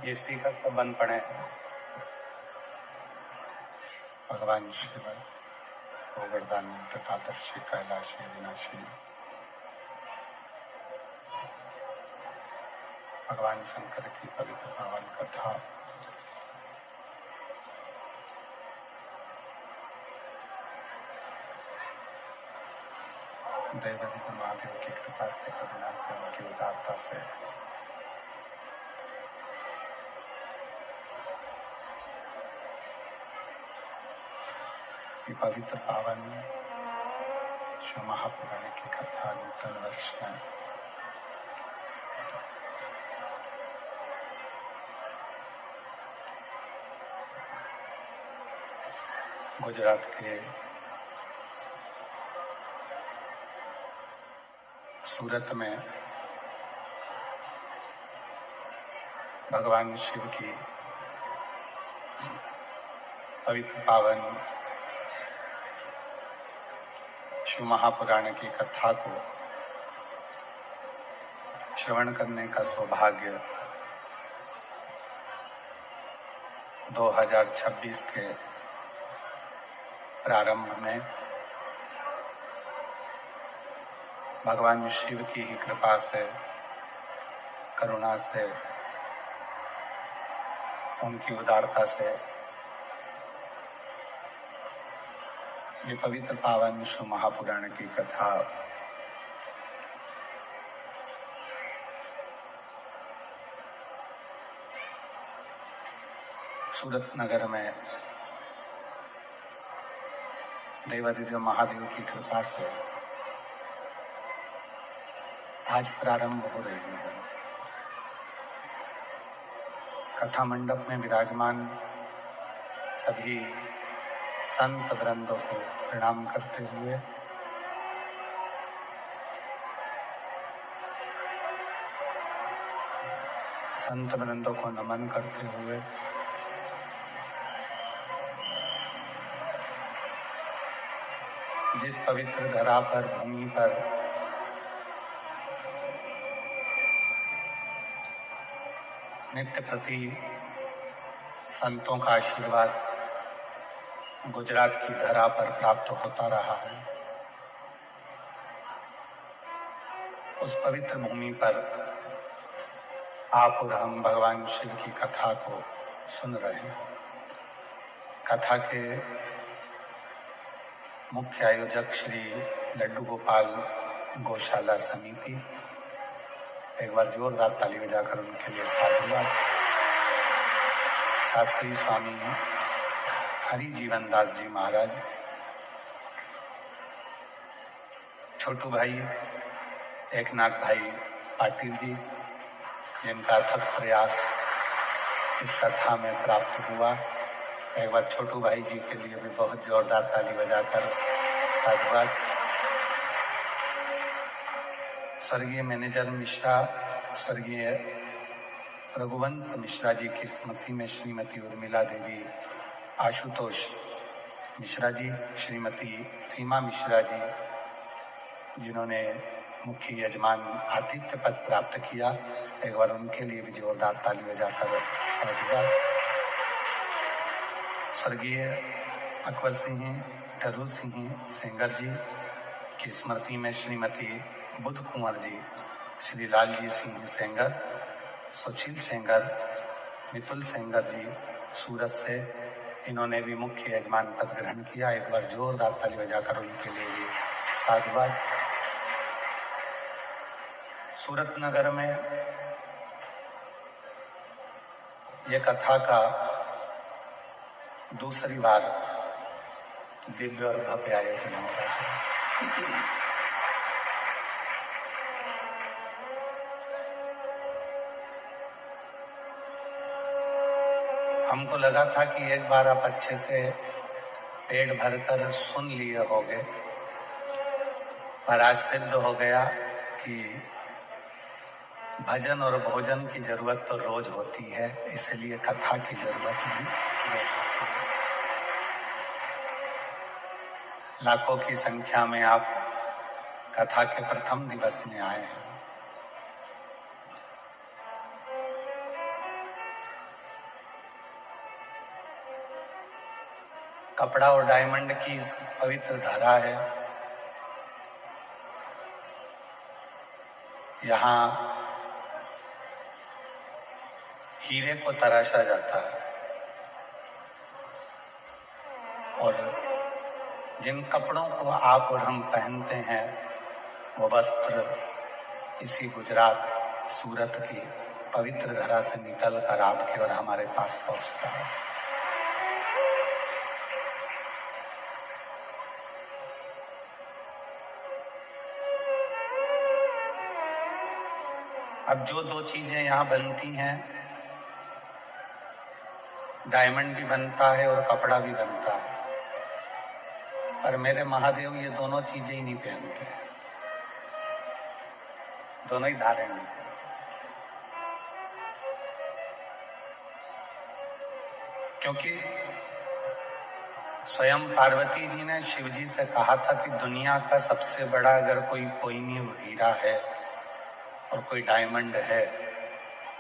ये स्पीकर सब बंद पड़े हैं। भगवान शिव गोवर्धन तथादर्शी कैलाशी विनाशी भगवान शंकर की पवित्र पावन कथा देवादित्य महादेव की कृपा से, करुणा से, उनकी उदारता से ये पवित्र पावन शिव महापुराण की कथा नूतन वर्ष में गुजरात के सूरत में भगवान शिव की पवित्र पावन शिव महापुराण की कथा को श्रवण करने का सौभाग्य 2026 के प्रारंभ में भगवान शिव की ही कृपा से, करुणा से, उनकी उदारता से ये पवित्र पावन शिव महापुराण की कथा सूरत नगर में देवादित्य महादेव की कृपा से आज प्रारंभ हो रही है। कथा मंडप में विराजमान सभी संत वृंदों को प्रणाम करते हुए संत वृंदों को नमन करते हुए जिस पवित्र धरा पर, भूमि पर नित्य प्रति संतों का आशीर्वाद गुजरात की धरा पर प्राप्त होता रहा है, उस पवित्र भूमि पर आप और हम भगवान शिव की कथा को सुन रहे हैं। कथा के मुख्य आयोजक श्री लड्डू गोपाल गौशाला समिति, एक बार जोरदार ताली बजाकर उनके लिए साधुवाद। शास्त्री स्वामी हरि जीवन दास जी महाराज, छोटू भाई एकनाथ भाई पाटिल जी, जिनका अथक प्रयास इस कथा में प्राप्त हुआ। एक बार छोटू भाई जी के लिए भी बहुत जोरदार ताली बजाकर साधुवाद। स्वर्गीय मैनेजर मिश्रा, स्वर्गीय रघुवंश मिश्रा जी की स्मृति में श्रीमती उर्मिला देवी, आशुतोष मिश्रा जी, श्रीमती सीमा मिश्रा जी, जिन्होंने मुख्य यजमान आतिथ्य पद प्राप्त किया, एक बार उनके लिए भी जोरदार ताली बजाकर साधुवाद। स्वर्गीय अकबर सिंह धरू सिंह सेंगर जी की स्मृति में श्रीमती बुद्ध कुंवर जी, श्री लालजी सिंह सेंगर, सुशील सेंगर, मितुल सेंगर जी सूरत से, इन्होंने भी मुख्य यजमान पद ग्रहण किया। एक बार जोरदार ताली बजाकर उनके लिए भी साधुवाद। सूरत नगर में ये कथा का दूसरी बार दिव्य और भव्य आयोजन हो रहा है। हमको लगा था कि एक बार आप अच्छे से पेट भरकर सुन लिए होंगे, पर आज सिद्ध हो गया कि भजन और भोजन की जरूरत तो रोज होती है, इसलिए कथा की जरूरत भी है। लाखों की संख्या में आप कथा के प्रथम दिवस में आए हैं। कपड़ा और डायमंड की इस पवित्र धारा है। यहाँ हीरे को तराशा जाता है और जिन कपड़ों को आप और हम पहनते हैं वो वस्त्र इसी गुजरात सूरत की पवित्र धरा से निकल कर आपके और हमारे पास पहुंचता है। अब जो दो चीजें यहाँ बनती हैं, डायमंड भी बनता है और कपड़ा भी बनता है, पर मेरे महादेव ये दोनों चीजें ही नहीं पहनते, दोनों ही धारण नहीं करते। क्योंकि स्वयं पार्वती जी ने शिव जी से कहा था कि दुनिया का सबसे बड़ा अगर कोई कोहिनूर हीरा है और कोई डायमंड है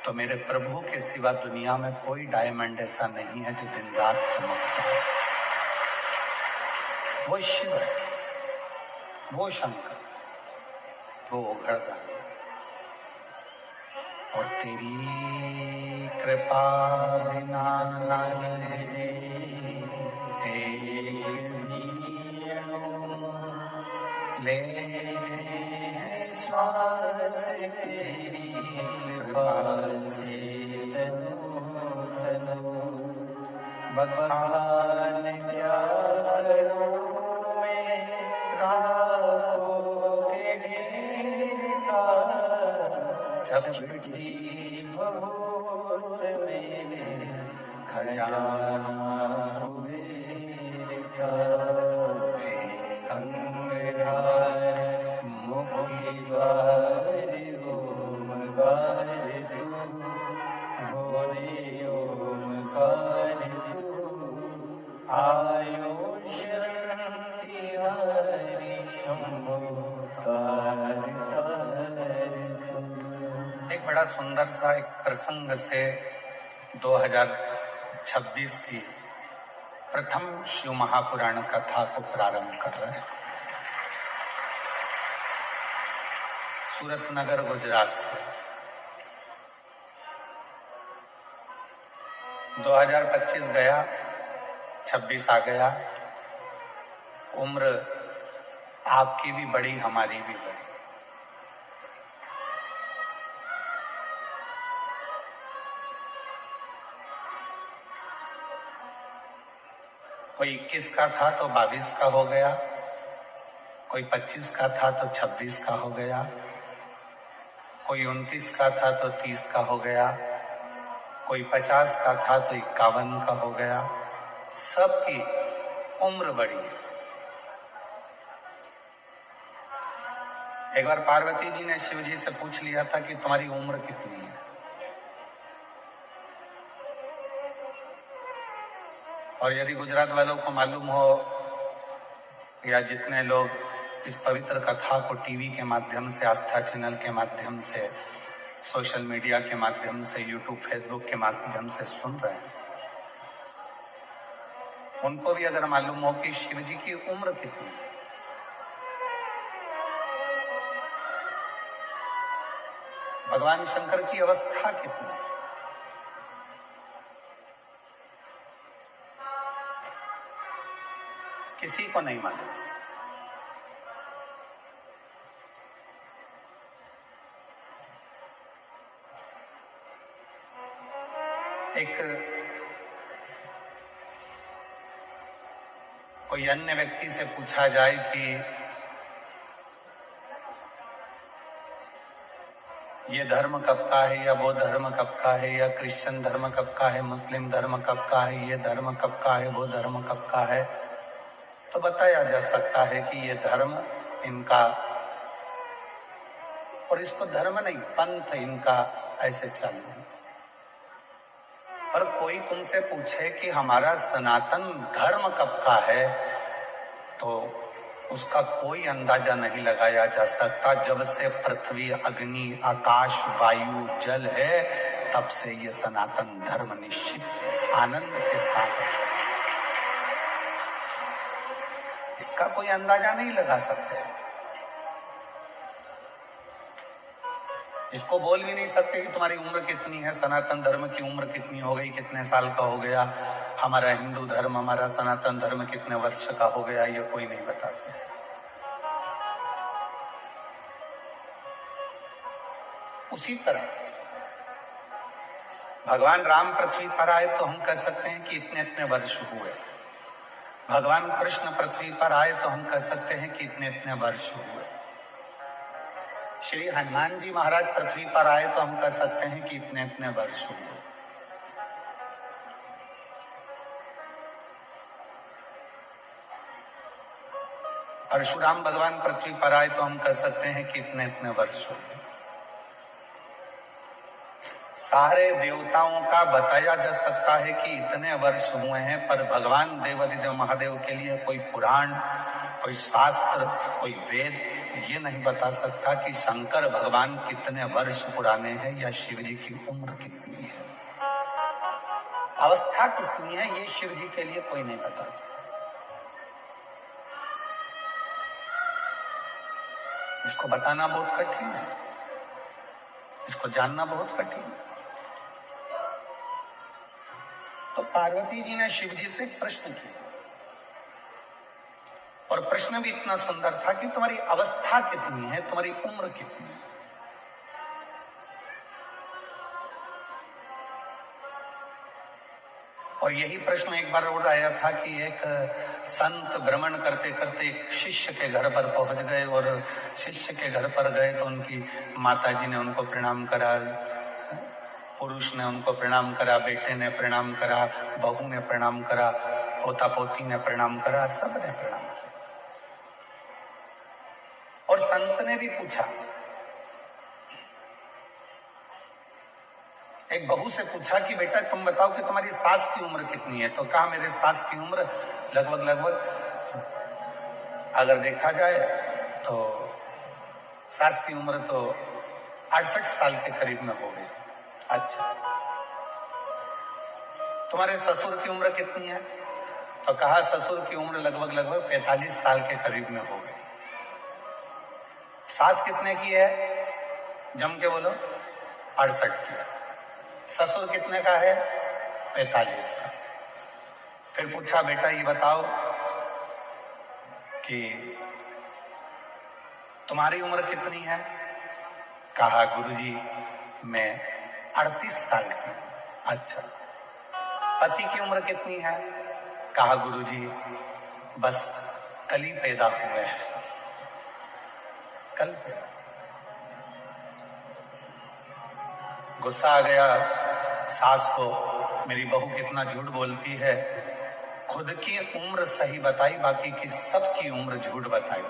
तो मेरे प्रभु के सिवा दुनिया में कोई डायमंड ऐसा नहीं है जो दिन रात चमकता है। वो शिव है, वो शंकर, वो उघड़दार। और तेरी कृपा बिना ले श्वास तेरी कृपा से तनु बखान क्या करूं मैं राखों के घेर का झपटी बहुत मेरे खजाना कुबेर का गंगाधर मुक्ति द्वार ओमकार तू भोले ओमकार तू बड़ा सुंदर सा एक प्रसंग से 2026 की प्रथम शिव महापुराण कथा को प्रारंभ कर रहे हैं। सूरतनगर गुजरात से 2025 गया, 26 आ गया। उम्र आपकी भी बड़ी, हमारी भी बड़ी। कोई 21 का था तो 22 का हो गया, कोई 25 का था तो 26 का हो गया, कोई 29 का था तो 30 का हो गया, कोई 50 का था तो 51 का हो गया। सबकी उम्र बड़ी है। एक बार पार्वती जी ने शिव जी से पूछ लिया था कि तुम्हारी उम्र कितनी है। और यदि गुजरात वालों को मालूम हो या जितने लोग इस पवित्र कथा को टीवी के माध्यम से, आस्था चैनल के माध्यम से, सोशल मीडिया के माध्यम से, यूट्यूब फेसबुक के माध्यम से सुन रहे हैं, उनको भी अगर मालूम हो कि शिव जी की उम्र कितनी है, भगवान शंकर की अवस्था कितनी है, किसी को नहीं मालूम। एक कोई अन्य व्यक्ति से पूछा जाए कि ये धर्म कब का है, या वो धर्म कब का है, या क्रिश्चियन धर्म कब का है, मुस्लिम धर्म कब का है, ये धर्म कब का है, वो धर्म कब का है, तो बताया जा सकता है कि ये धर्म इनका, और इसको धर्म नहीं, पंथ इनका ऐसे चालू है। पर कोई तुमसे पूछे कि हमारा सनातन धर्म कब का है, तो उसका कोई अंदाजा नहीं लगाया जा सकता। जब से पृथ्वी, अग्नि, आकाश, वायु, जल है, तब से ये सनातन धर्म निश्चित आनंद के साथ है। इसका कोई अंदाजा नहीं लगा सकते। इसको बोल भी नहीं सकते कि तुम्हारी उम्र कितनी है, सनातन धर्म की उम्र कितनी हो गई, कितने साल का हो गया, हमारा हिंदू धर्म, हमारा सनातन धर्म कितने वर्ष का हो गया, ये कोई नहीं बता सकता। उसी तरह भगवान राम पृथ्वी पर आए तो हम कह सकते हैं कि इतने इतने वर्ष हुए। भगवान कृष्ण पृथ्वी पर आए तो हम कह सकते हैं कि इतने इतने वर्ष हुए। श्री हनुमान जी महाराज पृथ्वी पर आए तो हम कह सकते हैं कि इतने इतने वर्ष हुए। परशुराम भगवान पृथ्वी पर आए तो हम कह सकते हैं कि इतने इतने वर्ष हुए। सारे देवताओं का बताया जा सकता है कि इतने वर्ष हुए हैं, पर भगवान देवाधिदेव महादेव के लिए कोई पुराण, कोई शास्त्र, कोई वेद ये नहीं बता सकता कि शंकर भगवान कितने वर्ष पुराने हैं या शिव जी की उम्र कितनी है, अवस्था कितनी है, ये शिव जी के लिए कोई नहीं बता सकता। इसको बताना बहुत कठिन है, इसको जानना बहुत कठिन है। तो पार्वती जी ने शिव जी से प्रश्न किया, और प्रश्न भी इतना सुंदर था कि तुम्हारी अवस्था कितनी है, तुम्हारी उम्र कितनी है। और यही प्रश्न एक बार और आया था कि एक संत भ्रमण करते करते एक शिष्य के घर पर पहुंच गए, और शिष्य के घर पर गए तो उनकी माता जी ने उनको प्रणाम करा, पुरुष ने उनको प्रणाम करा, बेटे ने प्रणाम करा, बहू ने प्रणाम करा, पोता पोती ने प्रणाम करा, सब ने प्रणाम करा। और संत ने भी पूछा, एक बहू से पूछा कि बेटा तुम बताओ कि तुम्हारी सास की उम्र कितनी है, तो कहा मेरे सास की उम्र लगभग अगर देखा जाए तो सास की उम्र तो 68 साल के करीब में हो गए। अच्छा, तुम्हारे ससुर की उम्र कितनी है? तो कहा ससुर की उम्र लगभग 45 साल के करीब में हो गई। सास कितने की है? जम के बोलो। 68 की। ससुर कितने का है? 45 का। फिर पूछा बेटा ये बताओ कि तुम्हारी उम्र कितनी है? कहा गुरुजी मैं 38 साल की हूं। अच्छा, पति की उम्र कितनी है? कहा गुरुजी बस कल ही पैदा हुए हैं, कल पैदा। गुस्सा आ गया सास को, मेरी बहू कितना झूठ बोलती है, खुद की उम्र सही बताई, बाकी की सबकी उम्र झूठ बताई।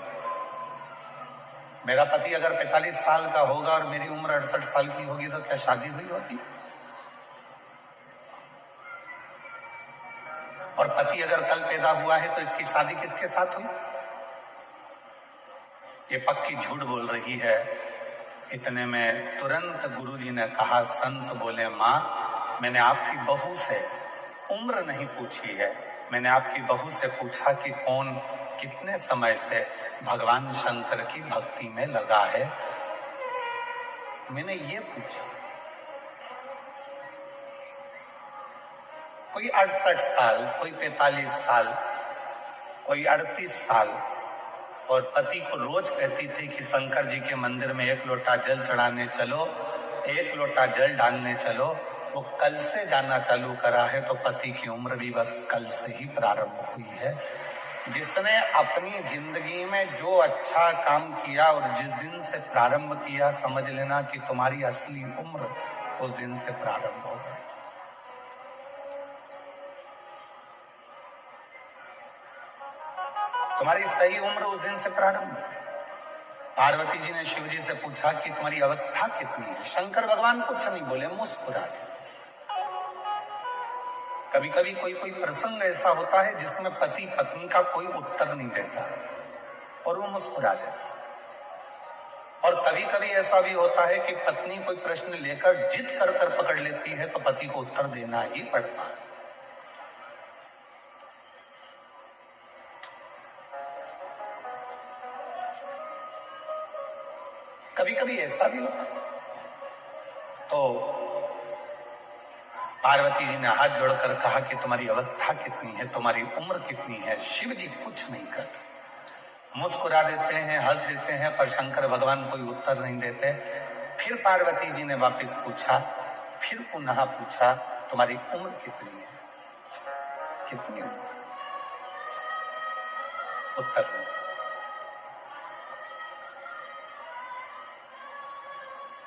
मेरा पति अगर 45 साल का होगा और मेरी उम्र 68 साल की होगी तो क्या शादी हुई होती? और पति अगर कल पैदा हुआ है तो इसकी शादी किसके साथ हुई? ये पक्की झूठ बोल रही है। इतने में तुरंत गुरुजी ने कहा, संत बोले मां मैंने आपकी बहू से उम्र नहीं पूछी है, मैंने आपकी बहू से पूछा कि कौन कितने समय से भगवान शंकर की भक्ति में लगा है, मैंने ये पूछा। कोई 68 साल, कोई 45 साल, कोई 38 साल, और पति को रोज कहती थी कि शंकर जी के मंदिर में 1 लोटा जल चढ़ाने चलो, 1 लोटा जल डालने चलो। वो कल से जाना चालू करा है तो पति की उम्र भी बस कल से ही प्रारंभ हुई है। जिसने अपनी जिंदगी में जो अच्छा काम किया और जिस दिन से प्रारंभ किया, समझ लेना कि तुम्हारी असली उम्र उस दिन से प्रारंभ हो गई। तुम्हारी सही उम्र उस दिन से प्रारंभ हो गई। पार्वती जी ने शिव जी से पूछा कि तुम्हारी अवस्था कितनी है? शंकर भगवान कुछ नहीं बोले, मुस्कुरा दिए। कभी कभी कोई प्रसंग ऐसा होता है जिसमें पति पत्नी का कोई उत्तर नहीं देता और वो मुस्कुरा देता। और कभी कभी ऐसा भी होता है कि पत्नी कोई प्रश्न लेकर जिद कर पकड़ लेती है तो पति को उत्तर देना ही पड़ता है। कभी कभी ऐसा भी होता है। तो पार्वती जी ने हाथ जोड़कर कहा कि तुम्हारी अवस्था कितनी है, तुम्हारी उम्र कितनी है? शिव जी कुछ नहीं करते, मुस्कुरा देते हैं, हंस देते हैं, पर शंकर भगवान कोई उत्तर नहीं देते। फिर पार्वती जी ने वापस पूछा, फिर पुनः पूछा तुम्हारी उम्र कितनी है? कितनी उम्र? उत्तर नहीं।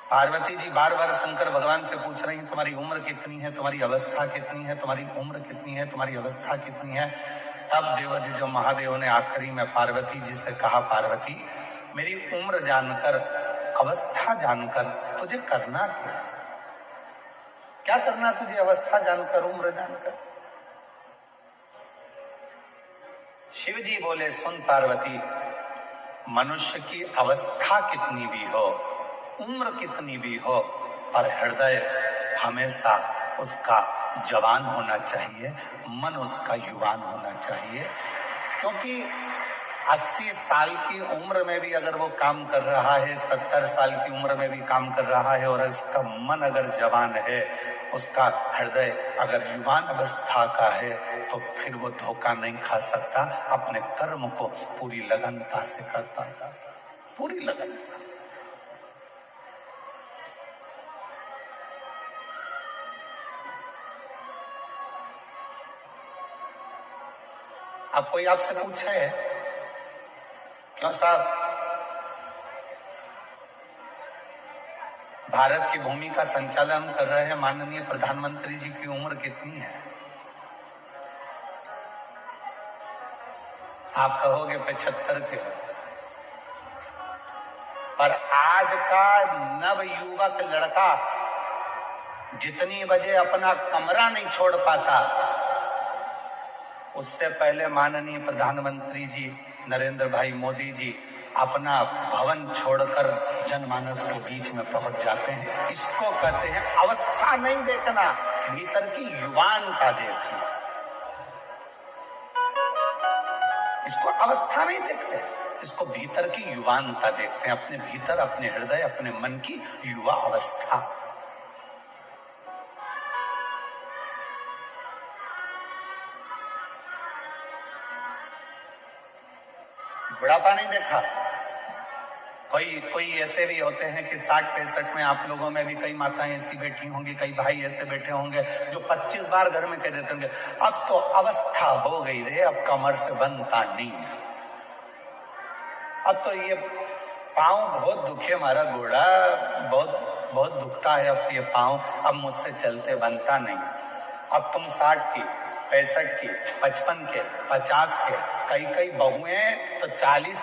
पार्वती जी बार बार शंकर भगवान से पूछ रही हैं, तुम्हारी उम्र कितनी है, तुम्हारी अवस्था कितनी है, तुम्हारी उम्र कितनी है, तुम्हारी अवस्था कितनी है। तब देवाधिदेव महादेव ने आखिरी में पार्वती जी से कहा, पार्वती मेरी उम्र जानकर, अवस्था जानकर तुझे करना क्या? क्या करना तुझे अवस्था जानकर, उम्र जानकर? शिव जी बोले, सुन पार्वती, मनुष्य की अवस्था कितनी भी हो, उम्र कितनी भी हो, पर हृदय हमेशा उसका जवान होना चाहिए, मन उसका युवान होना चाहिए। क्योंकि 80 साल की उम्र में भी अगर वो काम कर रहा है, 70 साल की उम्र में भी काम कर रहा है, और उसका मन अगर जवान है, उसका हृदय अगर युवान अवस्था का है, तो फिर वो धोखा नहीं खा सकता, अपने कर्म को पूरी लगनता से करता जाता, पूरी लगनता से। अब कोई आपसे पूछे, क्यों साहब भारत की भूमि का संचालन कर रहे हैं माननीय प्रधानमंत्री जी की उम्र कितनी है? आप कहोगे 75 के हो, पर आज का नव युवक लड़का जितनी बजे अपना कमरा नहीं छोड़ पाता, उससे पहले माननीय प्रधानमंत्री जी नरेंद्र भाई मोदी जी अपना भवन छोड़कर जनमानस के बीच में पहुंच जाते हैं। इसको कहते हैं अवस्था नहीं देखना, भीतर की युवानता देखना। इसको अवस्था नहीं देखते, इसको भीतर की युवानता देखते हैं। अपने भीतर, अपने हृदय, अपने मन की युवा अवस्था। बुढ़ापा नहीं देखा। कोई ऐसे भी होते हैं कि 60-65 में, आप लोगों में भी कई माताएं ऐसी बैठी होंगी, कई भाई ऐसे बैठे होंगे जो 25 बार घर में कह देते होंगे, अब तो अवस्था हो गई रे, अब कमर से बनता नहीं है, अब तो ये पाँव बहुत दुखे, हमारा घोड़ा बहुत बहुत दुखता है, अब ये पाँव, अब मुझसे चलते बनता नहीं। अब तुम 60 की, 65 की, 55 के, 50 के, कई बहुएं तो 40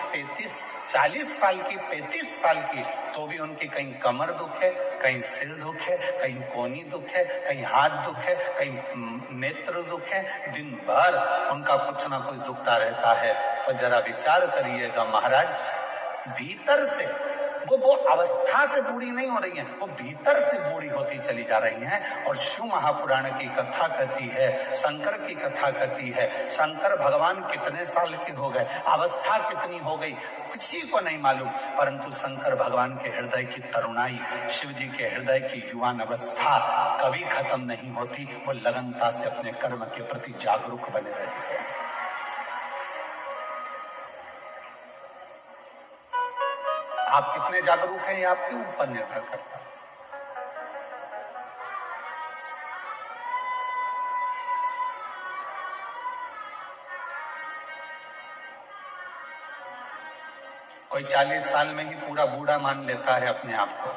साल की, 35 साल की, तो भी उनकी कहीं कमर दुखे, कहीं सिर दुखे, कहीं कोहनी दुखे, कहीं हाथ दुखे, कहीं नेत्र दुखे, दिन भर उनका कुछ ना कुछ दुखता रहता है। तो जरा विचार करिएगा महाराज, भीतर से वो अवस्था से बूढ़ी नहीं हो रही है, वो भीतर से बूढ़ी होती चली जा रही हैं। और शिव महापुराण की कथा कहती है, शंकर की कथा कहती है, शंकर भगवान कितने साल के हो गए, अवस्था कितनी हो गई, किसी को नहीं मालूम, परंतु शंकर भगवान के हृदय की तरुणाई, शिव जी के हृदय की युवान अवस्था कभी खत्म नहीं होती। वो लगनता से अपने कर्म के प्रति जागरूक बने रहते हैं। आप कितने जागरूक हैं ये आपके ऊपर निर्भर करता है। कोई 40 साल में ही पूरा बूढ़ा मान लेता है अपने आप को,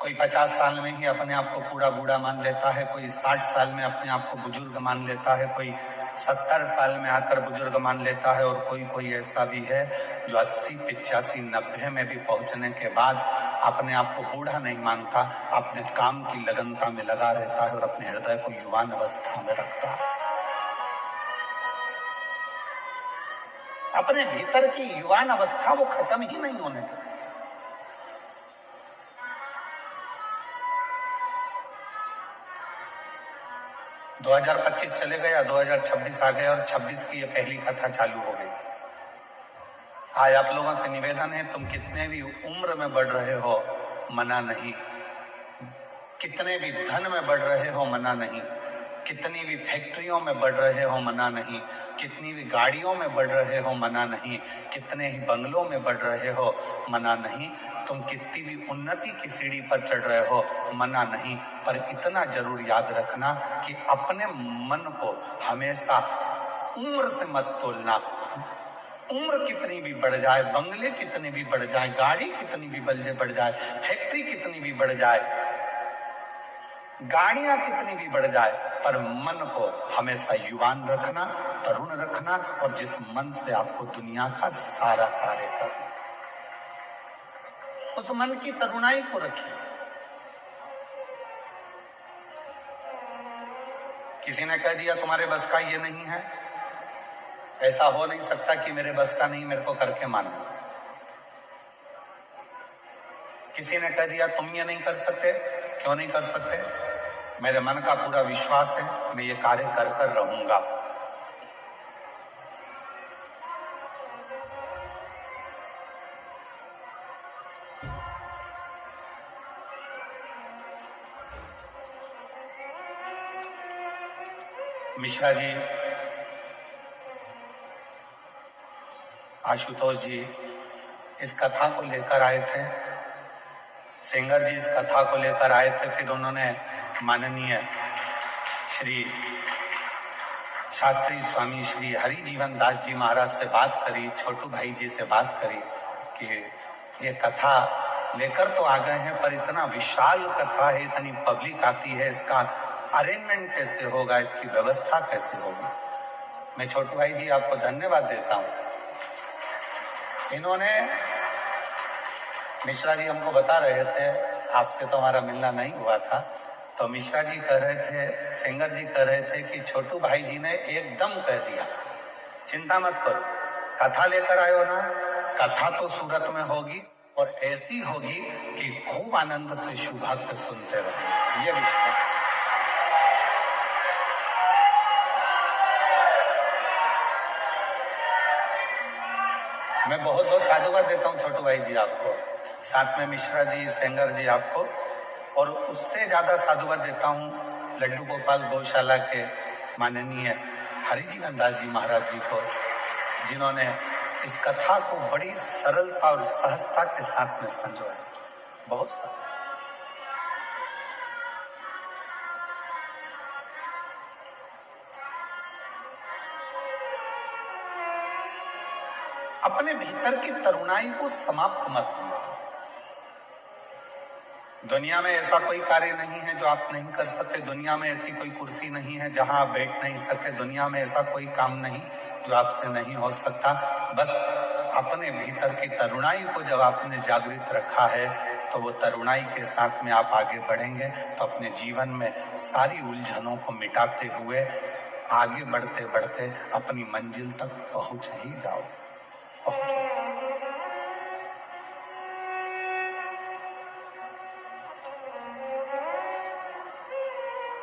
कोई 50 साल में ही अपने आप को पूरा बूढ़ा मान लेता है, कोई 60 साल में अपने आप को बुजुर्ग मान लेता है, कोई 70 साल में आकर बुजुर्ग मान लेता है, और कोई ऐसा भी है जो 80, 85, 90 में भी पहुंचने के बाद अपने आप को बूढ़ा नहीं मानता, अपने काम की लगनता में लगा रहता है और अपने हृदय को युवान अवस्था में रखता है। अपने भीतर की युवान अवस्था वो खत्म ही नहीं होने देती। – 2025 चले गया, 2026 आ गया और 26 की ये पहली कथा चालू हो गई। आज आप लोगों से निवेदन है, तुम कितने भी उम्र में बढ़ रहे हो मना नहीं, कितने भी धन में बढ़ रहे हो मना नहीं, कितनी भी फैक्ट्रियों में बढ़ रहे हो मना नहीं, कितनी भी गाड़ियों में बढ़ रहे हो मना नहीं, कितने ही बंगलों में बढ़ रहे हो मना नहीं, तुम कितनी भी उन्नति की सीढ़ी पर चढ़ रहे हो मना नहीं, पर इतना जरूर याद रखना कि अपने मन को हमेशा उम्र से मत तोलना। उम्र कितनी भी बढ़ जाए, बंगले कितने भी बढ़ जाए, गाड़ी कितनी भी बढ़ जाए, फैक्ट्री कितनी भी बढ़ जाए, गाड़ियां कितनी भी बढ़ जाए, पर मन को हमेशा युवान रखना, तरुण रखना, और जिस मन से आपको दुनिया का सारा कार्य करना, उस मन की तरुणाई को रखिए। किसी ने कह दिया तुम्हारे बस का ये नहीं है, ऐसा हो नहीं सकता कि मेरे बस का नहीं, मेरे को करके मानो। किसी ने कह दिया तुम ये नहीं कर सकते, क्यों नहीं कर सकते, मेरे मन का पूरा विश्वास है, मैं ये कार्य कर कर रहूंगा। मिश्रा जी, आशुतोष जी इस कथा को लेकर आए थे, सेंगर जी इस कथा को लेकर आए थे, फिर उन्होंने माननीय श्री शास्त्री स्वामी श्री हरि जीवन दास जी महाराज से बात करी, छोटू भाई जी से बात करी कि ये कथा लेकर तो आ गए हैं, पर इतना विशाल कथा है, इतनी पब्लिक आती है, इसका अरेंजमेंट कैसे होगा, इसकी व्यवस्था कैसे होगी। मैं छोटू भाई जी आपको धन्यवाद देता हूं। इन्होंने, मिश्रा जी हमको बता रहे थे, आपसे तो हमारा मिलना नहीं हुआ था, तो मिश्रा जी कह रहे थे, सेंगर जी कह रहे थे कि छोटू भाई जी ने एकदम कह दिया चिंता मत करो, कथा लेकर आयो ना, कथा तो सूरत में होगी और ऐसी होगी कि खूब आनंद से शिव भक्त सुनते रहे। ये विश्वास। मैं बहुत बहुत साधुवाद देता हूँ छोटू भाई जी आपको, साथ में मिश्रा जी, सेंगर जी आपको, और उससे ज्यादा साधुवाद देता हूँ लड्डू गोपाल गौशाला के माननीय हरिजीवन दास जी महाराज जी को, जिन्होंने इस कथा को बड़ी सरलता और सहजता के साथ में संजोया। बहुत सारा अपने भीतर की तरुणाई को समाप्त मत होने दो। दुनिया में ऐसा कोई कार्य नहीं है जो आप नहीं कर सकते। दुनिया में ऐसी कोई कुर्सी नहीं है जहां आप बैठ नहीं सकते। दुनिया में ऐसा कोई काम नहीं जो आपसे नहीं हो सकता। बस अपने भीतर की तरुणाई को जब आपने जागृत रखा है तो वो तरुणाई के साथ में आप आगे बढ़ेंगे तो अपने जीवन में सारी उलझनों को मिटाते हुए आगे बढ़ते बढ़ते अपनी मंजिल तक पहुंच ही जाओ।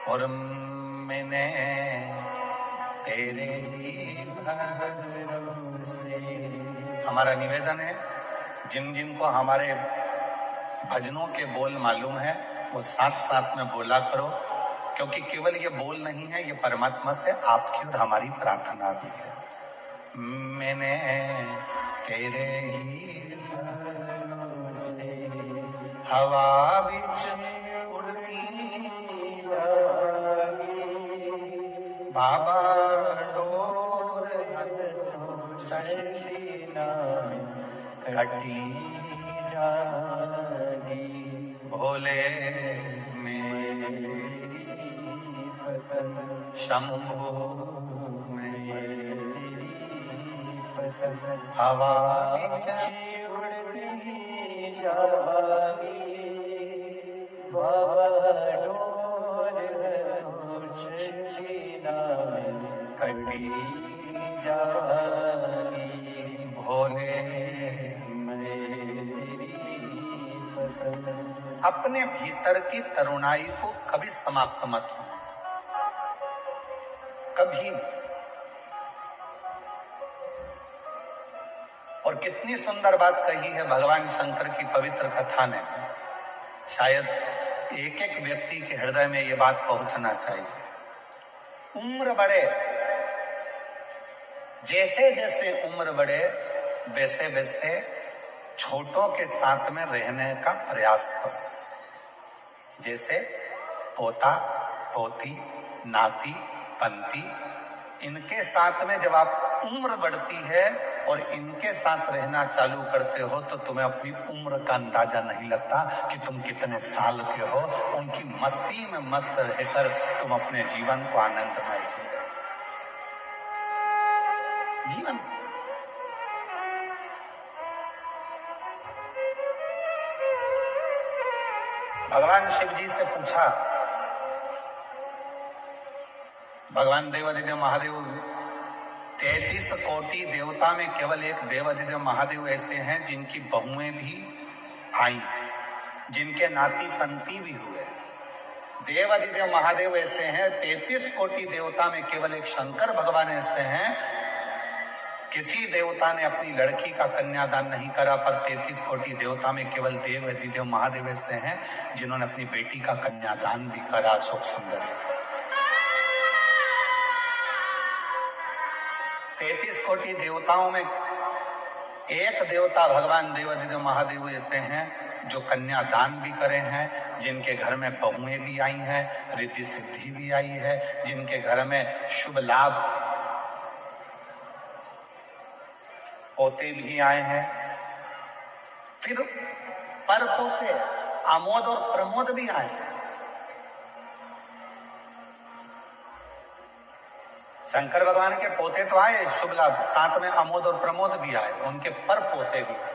और मैंने तेरे भरोसे, हमारा निवेदन है जिन जिन को हमारे भजनों के बोल मालूम है वो साथ साथ में बोला करो, क्योंकि केवल ये बोल नहीं है, ये परमात्मा से आपकी और हमारी प्रार्थना भी है। मैंने तेरे ही भरोसे हवा बिच उड़ती बाबा डोर घटी जागी, भोले मेरी शंभो मेरी हवा उड़ती जागी, बाबा डोर घटी जागी, भोले मेरी। अपने भीतर की तरुणाई को कभी समाप्त मत हो, कभी। और कितनी सुंदर बात कही है भगवान शंकर की पवित्र कथा ने। शायद एक एक व्यक्ति के हृदय में ये बात पहुंचना चाहिए। उम्र बढ़े, जैसे जैसे उम्र बढ़े वैसे वैसे छोटों के साथ में रहने का प्रयास करो। जैसे पोता पोती नाती पंती, इनके साथ में जब आप उम्र बढ़ती है और इनके साथ रहना चालू करते हो तो तुम्हें अपनी उम्र का अंदाजा नहीं लगता कि तुम कितने साल के हो। उनकी मस्ती में मस्त रहकर तुम अपने जीवन को आनंदमय जियो। जीवन भगवान शिव जी से पूछा, भगवान देवादिदेव महादेव 33 कोटि देवता में केवल एक देवादिदेव महादेव ऐसे हैं जिनकी बहुएं भी आई, जिनके नाती पंती भी हुए। देवादिदेव महादेव ऐसे हैं, 33 कोटि देवता में केवल एक शंकर भगवान ऐसे हैं, किसी देवता ने अपनी लड़की का कन्यादान नहीं करा, पर 33 कोटि देवता में केवल देवादिदेव महादेव ऐसे हैं जिन्होंने अपनी बेटी का कन्यादान भी करा। अशोक सुंदर 33 कोटि देवताओं में एक देवता भगवान देवादिदेव महादेव ऐसे हैं जो कन्यादान भी करे हैं, जिनके घर में बहुएं भी आई हैं, रिद्धि सिद्धि भी आई है, जिनके घर में शुभ लाभ पोते भी आए हैं, फिर पर पोते आमोद और प्रमोद भी आए। शंकर भगवान के पोते तो आए शुभ लाभ, साथ में आमोद और प्रमोद भी आए, उनके पर पोते भी आए।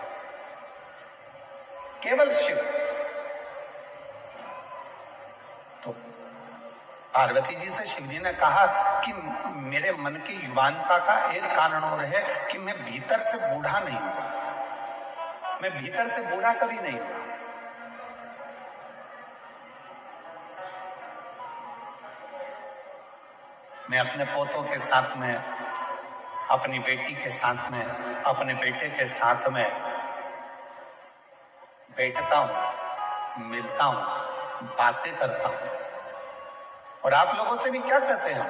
केवल शिव। तो पार्वती जी से शिव जी ने कहा कि मेरे मन की युवानता का एक कारण और है कि मैं भीतर से बूढ़ा नहीं हूं। मैं भीतर से बूढ़ा कभी नहीं हुआ। मैं अपने पोतों के साथ में, अपनी बेटी के साथ में, अपने बेटे के साथ में बैठता हूं, मिलता हूं, बातें करता हूं। और आप लोगों से भी क्या कहते हैं?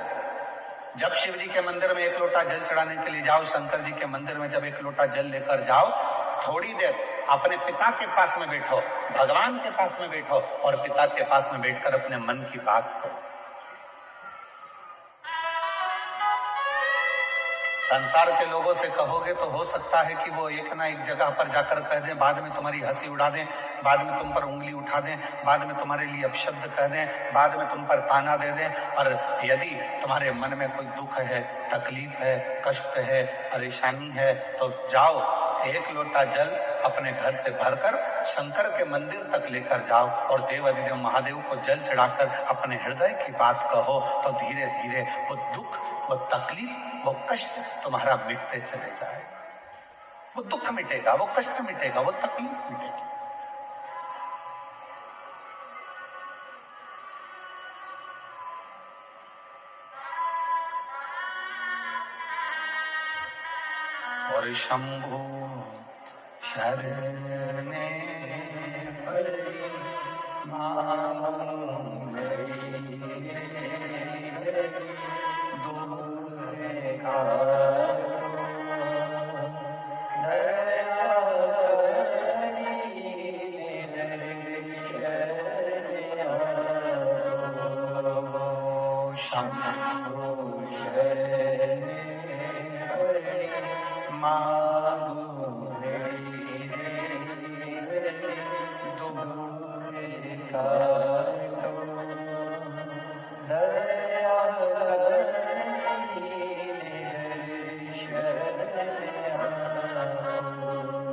जब शिव जी के मंदिर में एक लोटा जल चढ़ाने के लिए जाओ, शंकर जी के मंदिर में जब एक लोटा जल लेकर जाओ, थोड़ी देर अपने पिता के पास में बैठो, भगवान के पास में बैठो और पिता के पास में बैठकर अपने मन की बात करो। संसार के लोगों से कहोगे तो हो सकता है कि वो एक ना एक जगह पर जाकर कह दें, बाद में तुम्हारी हंसी उड़ा दें, बाद में तुम पर उंगली उठा दें, बाद में तुम्हारे लिए अपशब्द कह दें, बाद में तुम पर ताना दे दें। और यदि तुम्हारे मन में कोई दुख है, तकलीफ है, कष्ट है, परेशानी है, तो जाओ एक लोटा जल अपने घर से भरकर शंकर के मंदिर तक लेकर जाओ और देव अधिदेव महादेव को जल चढ़ाकर अपने हृदय की बात कहो। तो धीरे धीरे वो दुख, वो तकलीफ, वो कष्ट तुम्हारा मिटते चले जाएगा। वो दुख मिटेगा, वो कष्ट मिटेगा, वो तकलीफ मिटेगी। और शंभु शरणे परि मांगू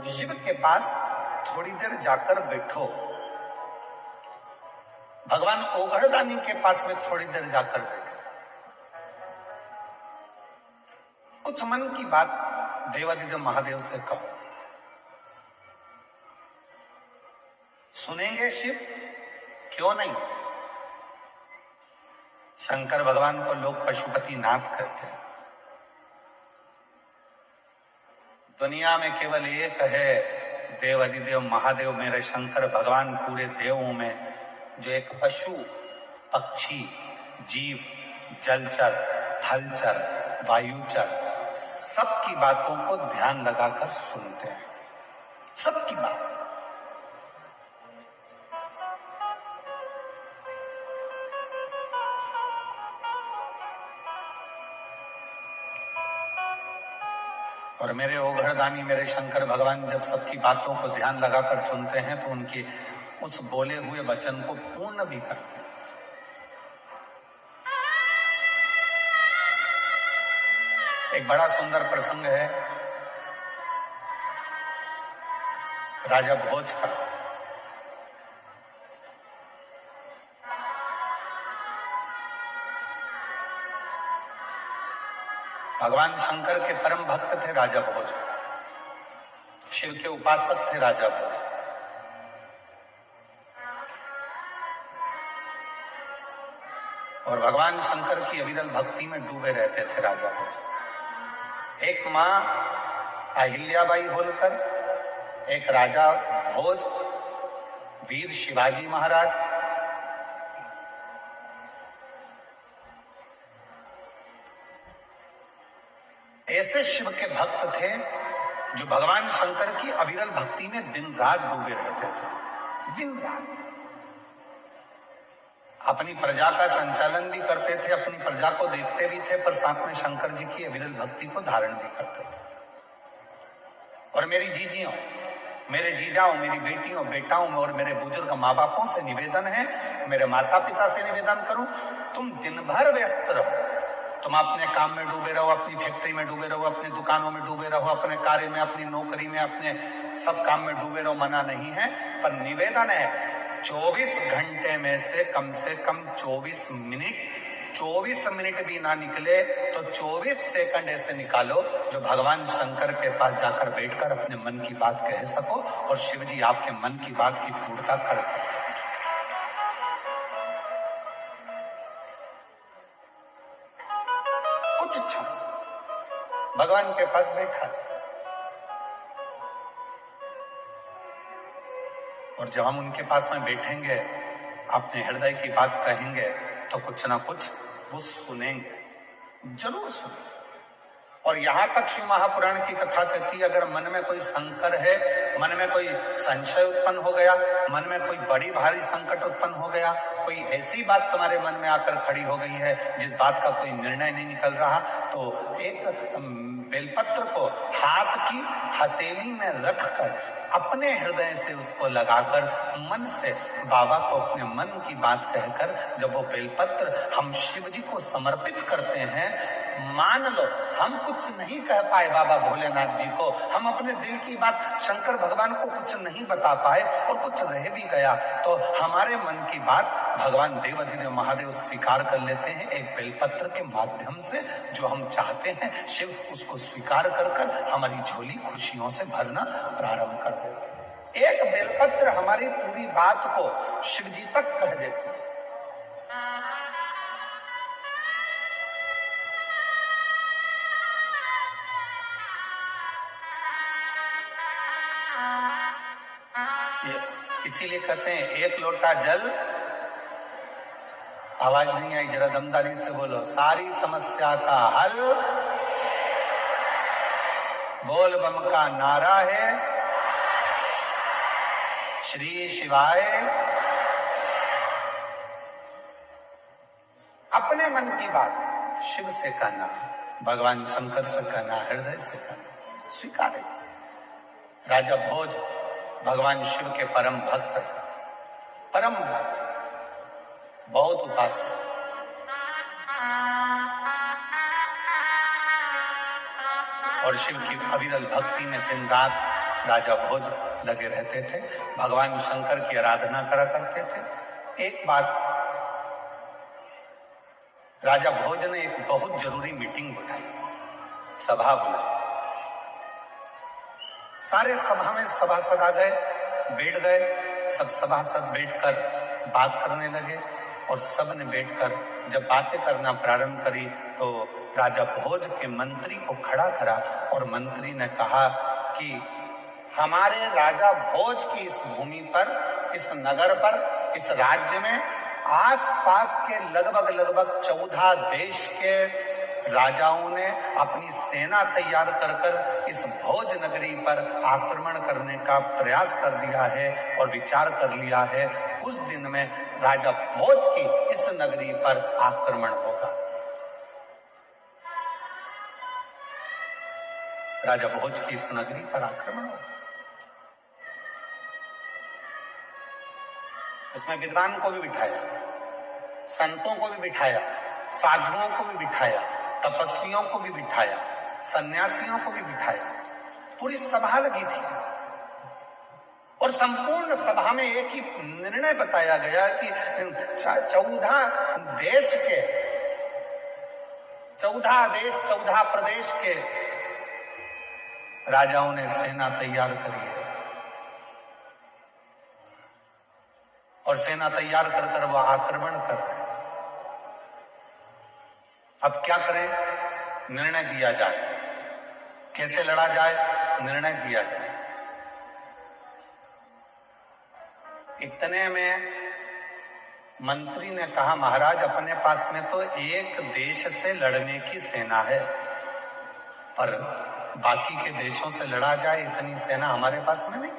शिव के पास थोड़ी देर जाकर बैठो, भगवान ओघड़दानी के पास में थोड़ी देर जाकर बैठो। कुछ मन की बात देवाधिदेव महादेव से कहो। सुनेंगे शिव? क्यों नहीं। शंकर भगवान को लोग पशुपति नाथ कहते हैं। दुनिया में केवल एक है देव अधिदेव महादेव, मेरे शंकर भगवान पूरे देवों में, जो एक पशु, पक्षी, जीव, जलचर, थलचर, वायुचर, सबकी बातों को ध्यान लगाकर सुनते हैं। सबकी बात। और मेरे ओघड़दानी, मेरे शंकर भगवान जब सबकी बातों को ध्यान लगाकर सुनते हैं तो उनकी उस बोले हुए वचन को पूर्ण भी करते हैं। एक बड़ा सुंदर प्रसंग है राजा भोज का। भगवान शंकर के परम भक्त थे राजा भोज, शिव के उपासक थे राजा भोज। और भगवान शंकर की अविरल भक्ति में डूबे रहते थे राजा भोज। एक मां अहिल्याबाई होलकर, एक राजा भोज, वीर शिवाजी महाराज, ऐसे शिव के भक्त थे जो भगवान शंकर की अविरल भक्ति में दिन रात डूबे रहते थे। दिन रात अपनी प्रजा का संचालन भी करते थे, अपनी प्रजा को देखते भी थे, पर साथ में शंकर जी की अविरल भक्ति को धारण भी करते थे। और मेरी जीजियों, मेरे जीजाओं, मेरी बेटियों, बेटाओं और मेरे बुजुर्ग माँ बापों से निवेदन है, मेरे माता पिता से निवेदन करूं, तुम दिन भर व्यस्त रहो, तुम अपने काम में डूबे रहो, अपनी फैक्ट्री में डूबे रहो, अपनी दुकानों में डूबे रहो, अपने कार्य में, अपनी नौकरी में, अपने सब काम में डूबे रहो, मना नहीं है, पर निवेदन है 24 घंटे में से कम 24 मिनट भी ना निकले तो 24 सेकंड ऐसे निकालो जो भगवान शंकर के पास जाकर बैठकर अपने मन की बात कह सको और शिव जी आपके मन की बात की पूर्णता कर सको। कुछ क्षण भगवान के पास बैठा जाए और जब हम उनके पास में बैठेंगे, अपने हृदय की बात कहेंगे, तो कुछ ना कुछ वो सुनेंगे, जरूर सुनेंगे। और यहां तक शिव महापुराण की कथा कहती है, अगर मन में कोई संकर है, मन में कोई संशय उत्पन्न हो गया, मन में कोई बड़ी भारी संकट उत्पन्न हो गया, कोई ऐसी बात तुम्हारे मन में आकर खड़ी हो गई है जिस बात का कोई निर्णय नहीं निकल रहा, तो एक बेलपत्र को हाथ की हथेली में रखकर अपने हृदय से उसको लगाकर मन से बाबा को अपने मन की बात कहकर जब वो बेलपत्र हम शिव जी को समर्पित करते हैं, मान लो हम कुछ नहीं कह पाए बाबा भोलेनाथ जी को, हम अपने दिल की बात शंकर भगवान को कुछ नहीं बता पाए और कुछ रह भी गया, तो हमारे मन की बात भगवान देवाधिदेव महादेव स्वीकार कर लेते हैं एक बेलपत्र के माध्यम से। जो हम चाहते हैं शिव उसको स्वीकार कर कर हमारी झोली खुशियों से भरना प्रारंभ कर देते हैं। एक बेलपत्र हमारी पूरी बात को शिव जी तक कह देती है। इसीलिए कहते हैं एक लोटा जल, आवाज नहीं आई, जरा दमदारी से बोलो, सारी समस्या का हल बोल बम का नारा है, श्री शिवाय। अपने मन की बात शिव से कहना, भगवान शंकर से कहना, हृदय से कहना, स्वीकार। राजा भोज भगवान शिव के परम भक्त थे, परम भक्त, बहुत उपासक। और शिव की अविरल भक्ति में दिन रात राजा भोज लगे रहते थे, भगवान शंकर की आराधना करा करते थे। एक बार राजा भोज ने एक बहुत जरूरी मीटिंग बुलाई, सभा बुलाई। सारे सभा में सभासद आ गए, बैठ गए, सब सभासद बैठकर बात करने लगे और सब ने बैठकर जब बातें करना प्रारंभ करी तो राजा भोज के मंत्री को खड़ा करा और मंत्री ने कहा कि हमारे राजा भोज की इस भूमि पर, इस नगर पर, इस राज्य में आसपास के लगभग 14 देश के राजाओं ने अपनी सेना तैयार कर कर इस भोज नगरी पर आक्रमण करने का प्रयास कर दिया है और विचार कर लिया है, कुछ दिन में राजा भोज की इस नगरी पर आक्रमण होगा। राजा भोज की इस नगरी पर आक्रमण होगा। उसमें विद्वान को भी बिठाया, संतों को भी बिठाया, साधुओं को भी बिठाया, तपस्वियों को भी बिठाया, सन्यासियों को भी बिठाया। पूरी सभा लगी थी और संपूर्ण सभा में एक ही निर्णय बताया गया कि 14 प्रदेश के राजाओं ने सेना तैयार करी है और सेना तैयार कर कर वह आक्रमण कर रहे हैं। अब क्या करें? निर्णय दिया जाए, कैसे लड़ा जाए, निर्णय दिया जाए। इतने में मंत्री ने कहा, महाराज अपने पास में तो एक देश से लड़ने की सेना है, पर बाकी के देशों से लड़ा जाए इतनी सेना हमारे पास में नहीं।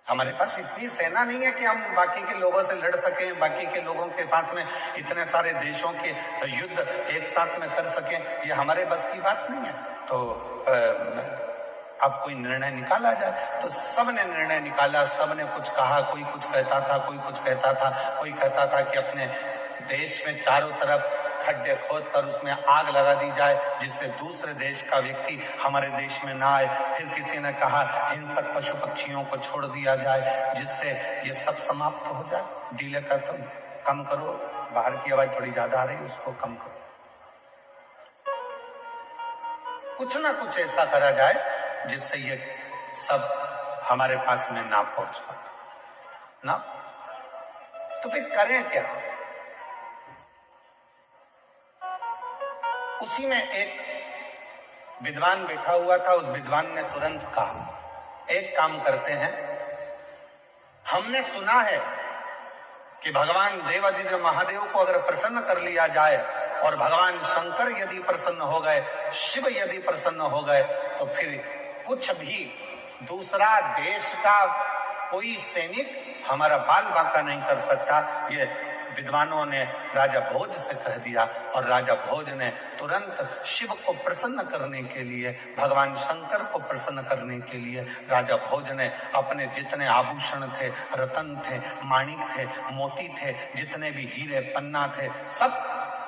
हमारे पास इतनी सेना नहीं है कि हम बाकी के लोगों से लड़ सकें, बाकी के लोगों के पास में इतने सारे देशों के युद्ध एक साथ में कर सकें, ये हमारे बस की बात नहीं है। तो अब कोई निर्णय निकाला जाए। तो सब ने निर्णय निकाला, सब ने कुछ कहा, कोई कुछ कहता था, कोई कुछ कहता था, कोई कहता था कि अपने देश में चारों तरफ खड्डे खोद कर उसमें आग लगा दी जाए जिससे दूसरे देश का व्यक्ति हमारे देश में ना आए। फिर किसी ने कहा हिंसक पशु पक्षियों को छोड़ दिया जाए जिससे ये सब समाप्त हो जाए। डीले का तुम कम करो, बाहर की आवाज थोड़ी ज्यादा आ रही है, उसको कम करो। कुछ ना कुछ ऐसा करा जाए जिससे ये सब हमारे पास में ना पहुंच पाए ना। तो फिर करें क्या? उसी में एक विद्वान बैठा हुआ था। उस विद्वान ने तुरंत कहा, एक काम करते हैं, हमने सुना है कि भगवान देवादिदेव महादेव को अगर प्रसन्न कर लिया जाए और भगवान शंकर यदि प्रसन्न हो गए, शिव यदि प्रसन्न हो गए, तो फिर कुछ भी दूसरा देश का कोई सैनिक हमारा बाल बांका नहीं कर सकता। ये विद्वानों ने राजा भोज से कह दिया और राजा भोज ने तुरंत शिव को प्रसन्न करने के लिए, भगवान शंकर को प्रसन्न करने के लिए राजा भोज ने अपने जितने आभूषण थे, रतन थे, माणिक थे, मोती थे, जितने भी हीरे पन्ना थे, सब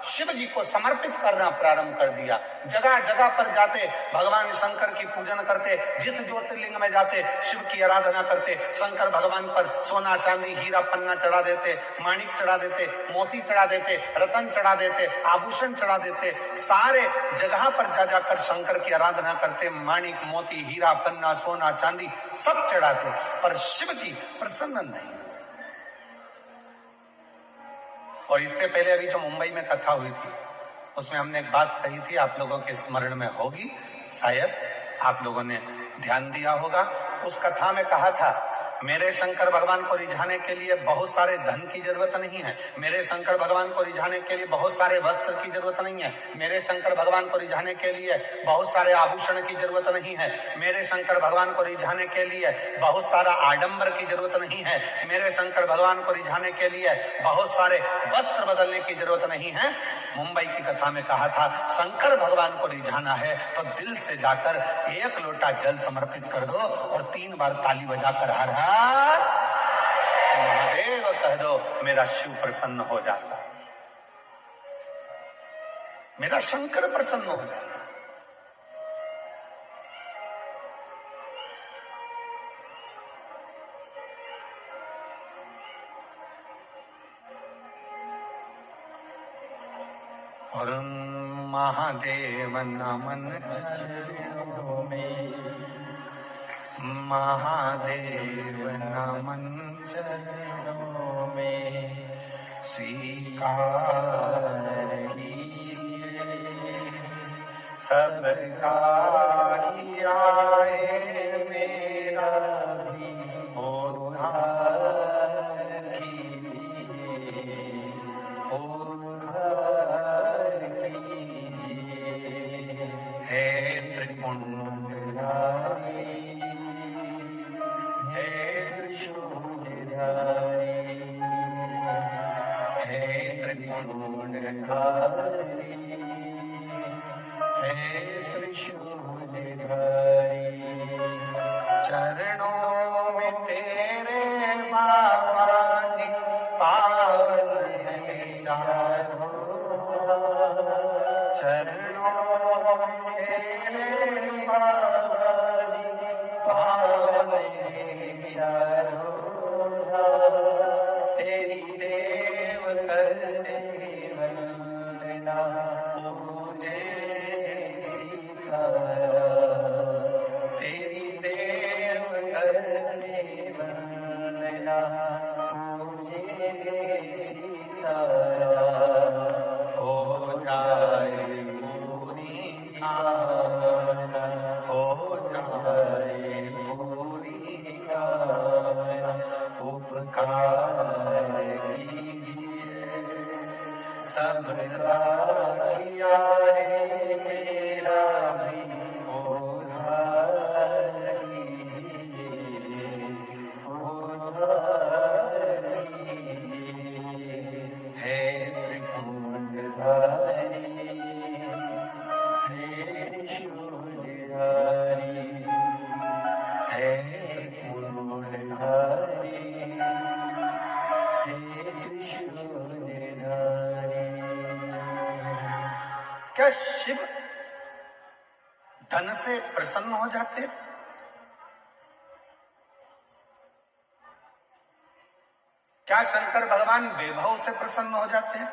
शिव जी को समर्पित करना प्रारंभ कर दिया। जगह जगह पर जाते भगवान शंकर की पूजन करते, जिस ज्योतिर्लिंग में जाते शिव की आराधना करते, शंकर भगवान पर सोना चांदी हीरा पन्ना चढ़ा देते, माणिक चढ़ा देते, मोती चढ़ा देते, रतन चढ़ा देते, आभूषण चढ़ा देते, सारे जगह पर जा जाकर शंकर की आराधना करते, माणिक मोती हीरा पन्ना सोना चांदी सब चढ़ाते, पर शिव जी प्रसन्न नहीं। और इससे पहले अभी जो मुंबई में कथा हुई थी, उसमें हमने एक बात कही थी, आप लोगों के स्मरण में होगी, शायद आप लोगों ने ध्यान दिया होगा। उस कथा में कहा था, मेरे शंकर भगवान को रिझाने के लिए बहुत सारे धन की जरूरत नहीं है, मेरे शंकर भगवान को रिझाने के लिए बहुत सारे वस्त्र की जरूरत नहीं है, मेरे शंकर भगवान को रिझाने के लिए बहुत सारे आभूषण की जरूरत नहीं है, मेरे शंकर भगवान को रिझाने के लिए बहुत सारा आडंबर की जरूरत नहीं है, मेरे शंकर भगवान को रिझाने के लिए बहुत सारे वस्त्र बदलने की जरूरत नहीं है। मुंबई की कथा में कहा था, शंकर भगवान को रिझाना है तो दिल से जाकर एक लोटा जल समर्पित कर दो और 3 बार ताली बजाकर हर हर महादेव कह दो, मेरा शिव प्रसन्न हो जाता, मेरा शंकर प्रसन्न हो जाता। और महादेव नमन चरणों में, महादेव नमन चरणों में, स्वीकार कीजिए सबका ही आए, मेरा भी उद्धार कीजिए, हे त्रिपुंडधारी, हे त्रिशूलधारी, हे त्रिपुंडधारी, हे त्रिशूलधारी, चरणों में तेरे बाबा जी पावन है चारों, चरणों में तेरे बाबा जी पावन है चारों, तेरी देव करते वंदना, पूजे तेरी देव करते वंदना, पूजे सीतारा, हो जाए पूरी कामना, हो जाए पूरी कामना, उपकार कीजिए सबका किया है, मेरा भी उद्धार कीजिए, उद्धार कीजिए, हे त्रिपुंडधारी, हे त्रिशूलधारी, हे त्रिपुंडधारी, हे त्रिशूलधारी। क्या शिव धन से प्रसन्न हो जाते? क्या शंकर भगवान वैभव से प्रसन्न हो जाते हैं?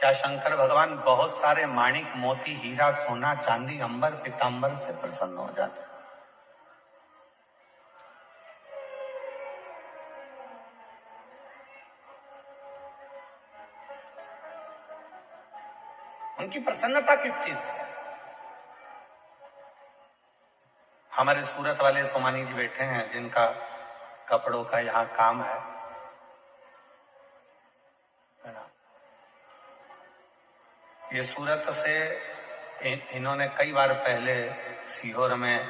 क्या शंकर भगवान बहुत सारे माणिक मोती हीरा सोना चांदी अंबर पीतांबर से प्रसन्न हो जाते हैं? उनकी प्रसन्नता किस चीज से? हमारे सूरत वाले सोमानी जी बैठे हैं जिनका कपड़ों का यहाँ काम है ना? ये सूरत से इन्होंने कई बार पहले सीहोर में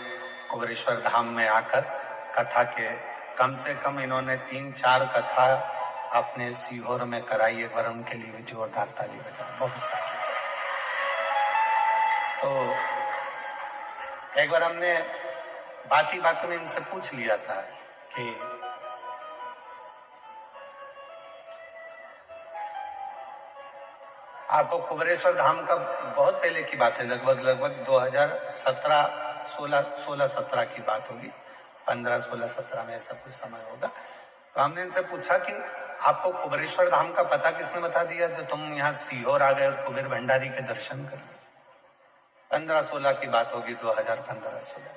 कुबरेश्वर धाम में आकर कथा के कम से कम इन्होंने 3-4 कथा अपने सीहोर में कराई। एक बार उनके लिए जोरदार ताली बजा। बहुत तो एक बार हमने बाती बाती में इनसे पूछ लिया था कि आपको कुबरेश्वर धाम का बहुत पहले की बात है, लगभग 2017 की बात होगी, 15-16-17 में ऐसा कुछ समय होगा। तो हमने इनसे पूछा कि आपको कुबरेश्वर धाम का पता किसने बता दिया जो तुम यहाँ सीहोर आ गए और कुबेर भंडारी के दर्शन कर? 15-16 की बात होगी, 2015-16।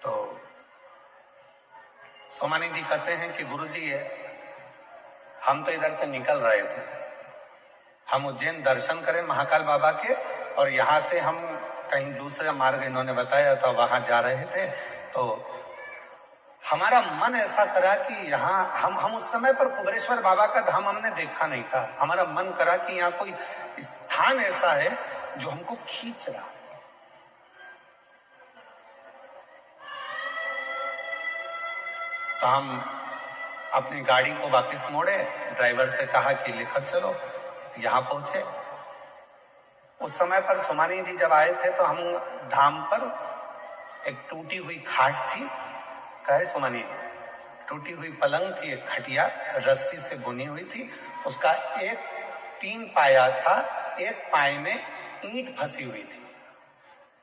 तो सोमानी जी कहते हैं कि गुरुजी हम तो इधर से निकल रहे थे, हम उज्जैन दर्शन करें महाकाल बाबा के, और यहाँ से हम कहीं दूसरा मार्ग इन्होंने बताया था वहां जा रहे थे। तो हमारा मन ऐसा करा कि यहाँ हम उस समय पर कुबरेश्वर बाबा का धाम हमने देखा नहीं था। हमारा मन करा कि यहाँ कोई स्थान ऐसा है जो हमको खींच रहा। तो हम अपनी गाड़ी को वापस मोड़े, ड्राइवर से कहा कि लेकर चलो। यहाँ पहुंचे। उस समय पर सोमानी जी जब आए थे तो हम धाम पर एक टूटी हुई खाट थी, कहे सोमानी जी, टूटी हुई पलंग थी, एक खटिया रस्सी से बुनी हुई थी, उसका एक 3 पाया था, एक पाए में ईंट फंसी हुई थी,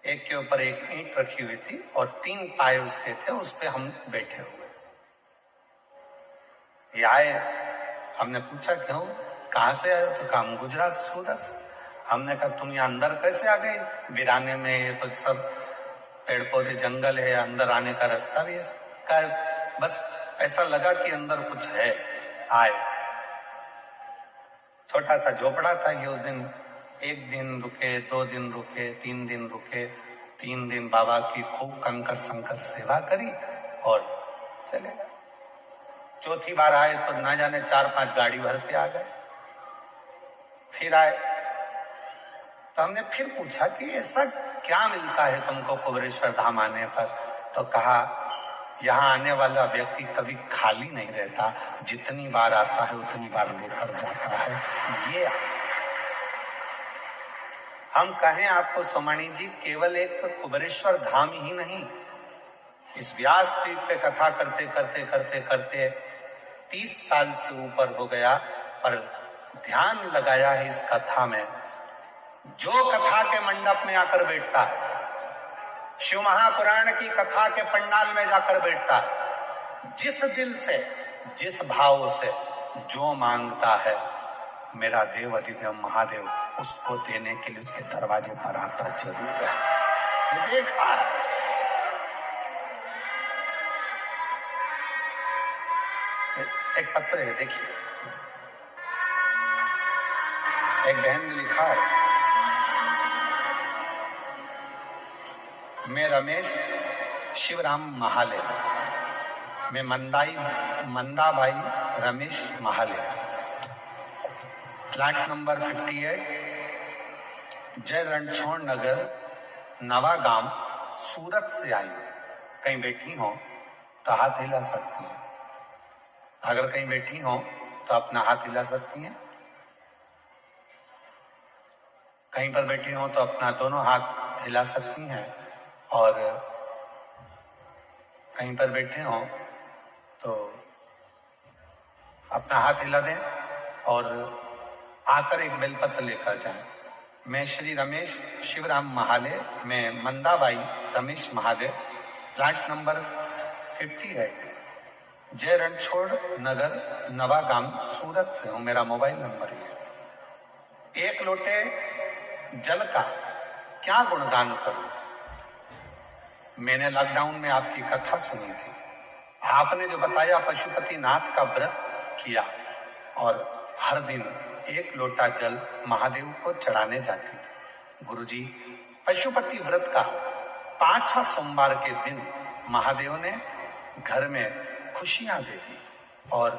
एक के ऊपर एक ईंट रखी हुई थी और 3 पाए उसके थे, उस पे हम बैठे हुए। ये आए, हमने पूछा क्यों, कहां से आए? तो कहा हम गुजरात सूरत से। हमने कहा तुम यहाँ अंदर कैसे आ गए? वीराने में ये तो सब पेड़ पौधे जंगल है, अंदर आने का रास्ता भी है। कहा बस ऐसा लगा कि अंदर कुछ है, आए। छोटा सा झोपड़ा था ये। उस दिन 1 दिन रुके, 2 दिन रुके, 3 दिन रुके। 3 दिन बाबा की खूब कंकर संकर सेवा करी और चले गए। चौथी बार आए तो ना जाने 4-5 गाड़ी भर के आ गए। फिर आए तो हमने फिर पूछा कि ऐसा क्या मिलता है तुमको कुबरेश्वर धाम आने पर? तो कहा यहाँ आने वाला व्यक्ति कभी खाली नहीं रहता, जितनी बार आता है उतनी बार लेकर जाता है। ये हम कहें आपको सोमानी जी, केवल एक कुबरेश्वर धाम ही नहीं, इस व्यासपीठ पे कथा करते करते करते करते 30 साल से ऊपर हो गया, पर ध्यान लगाया है इस कथा में। जो कथा के मंडप में आकर बैठता है, शिव महापुराण की कथा के पंडाल में जाकर बैठता है, जिस दिल से, जिस भाव से जो मांगता है, मेरा देव अधिदेव महादेव उसको देने के लिए उसके दरवाजे पर आता जरूर है। देखा एक पत्र है, देखिए, एक बहन ने लिखा है, मैं रमेश शिवराम महाले, मैं मंदाबाई रमेश महाले, फ्लैट नंबर 58, जय रणछोड़ नगर, नवागांव, सूरत से आई। कहीं बैठी हो तो हाथ हिला सकती हैं। अगर कहीं बैठी हो तो अपना हाथ हिला सकती हैं। कहीं पर बैठी हो तो अपना दोनों हाथ हिला सकती हैं। और कहीं पर बैठे हो तो अपना हाथ हिला दें और आकर एक बेलपत्र लेकर जाएं। मैं श्री रमेश शिवराम महाले, मैं मंदाबाई रमेश महाले, फ्लैट नंबर 58 जय रणछोड़ नगर नवागाम सूरत से हूं, मेरा मोबाइल नंबर है। एक लोटे जल का क्या गुणगान करूं। मैंने लॉकडाउन में आपकी कथा सुनी थी, आपने जो बताया पशुपतिनाथ का व्रत किया और हर दिन एक लोटा जल महादेव को चढ़ाने जाती थी। गुरुजी, पशुपति व्रत का 5 सोमवार के दिन महादेव ने घर में खुशियां दे दी और